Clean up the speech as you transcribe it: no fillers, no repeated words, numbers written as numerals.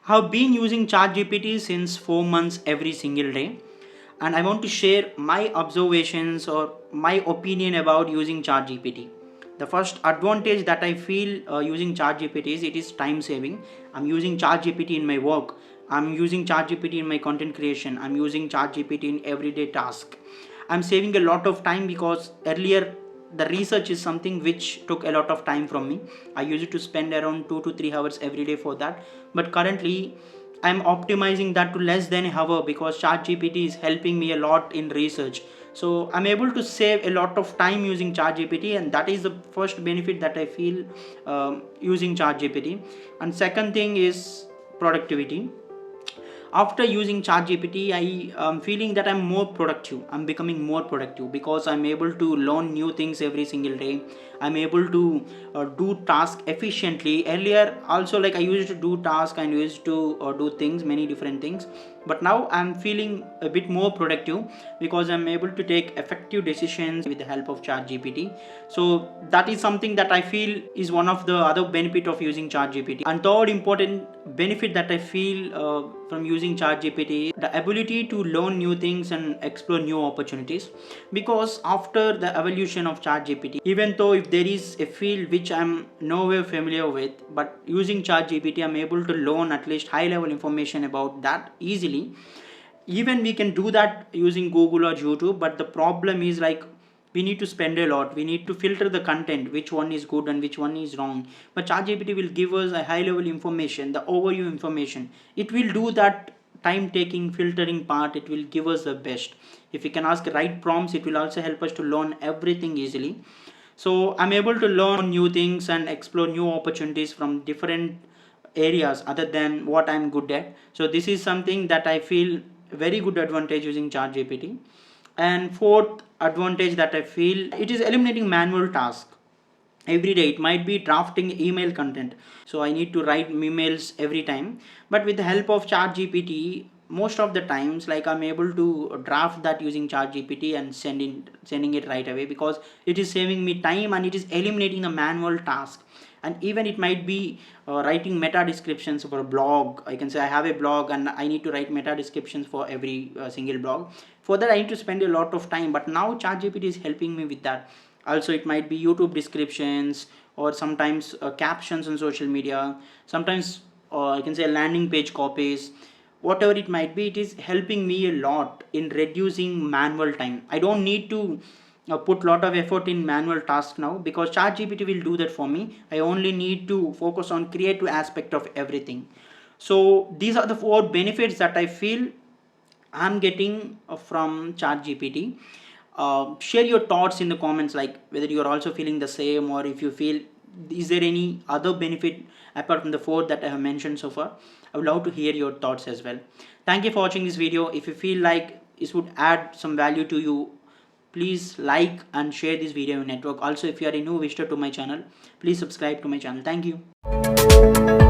I've been using ChatGPT since 4 months every single day, and I want to share my observations or my opinion about using ChatGPT. The first advantage that I feel using ChatGPT is it is time saving. I'm using ChatGPT in my work. I'm using ChatGPT in my content creation. I'm using ChatGPT in everyday task. I'm saving a lot of time because earlier the research is something which took a lot of time from me. I used to spend around 2 to 3 hours every day for that, but currently I'm optimizing that to less than an hour because ChatGPT is helping me a lot in research. So I'm able to save a lot of time using ChatGPT, and that is the first benefit that I feel using ChatGPT. And second thing is productivity. After using ChatGPT, I am feeling that I'm more productive. I'm becoming more productive because I'm able to learn new things every single day. I'm able to do task efficiently. Earlier also, like, I used to do task and used to do things, many different things, but now I'm feeling a bit more productive because I'm able to take effective decisions with the help of ChatGPT. So that is something that I feel is one of the other benefit of using ChatGPT. And third important benefit that I feel from using ChatGPT, the ability to learn new things and explore new opportunities. Because after the evolution of ChatGPT, even though if there is a field which I'm nowhere familiar with, but using ChatGPT, I'm able to learn at least high level information about that easily. Even we can do that using Google or YouTube, but the problem is, like, we need to spend a lot. We need to filter the content, which one is good and which one is wrong. But ChatGPT will give us a high level information, the overview information. It will do that time taking filtering part. It will give us the best. If we can ask right prompts, it will also help us to learn everything easily. So I'm able to learn new things and explore new opportunities from different areas other than what I'm good at. So this is something that I feel very good advantage using ChatGPT. And fourth advantage that I feel, it is eliminating manual tasks every day. It might be drafting email content, so I need to write emails every time, but with the help of ChatGPT, most of the times, like, I'm able to draft that using ChatGPT and sending it right away because it is saving me time and it is eliminating the manual task. And even it might be writing meta descriptions for a blog. I can say I have a blog and I need to write meta descriptions for every single blog. For that I need to spend a lot of time, but now ChatGPT is helping me with that. Also, it might be YouTube descriptions, or sometimes captions on social media, sometimes I can say landing page copies. Whatever it might be, it is helping me a lot in reducing manual time. I don't need to put lot of effort in manual task now because ChatGPT will do that for me. I only need to focus on creative aspect of everything. So these are the four benefits that I feel I'm getting from ChatGPT. Share your thoughts in the comments, like whether you are also feeling the same, or if you feel, is there any other benefit apart from the four that I have mentioned so far. I would love to hear your thoughts as well. Thank you for watching this video. If you feel like this would add some value to you, please like and share this video in network. Also, if you are a new visitor to my channel, please subscribe to my channel. Thank you.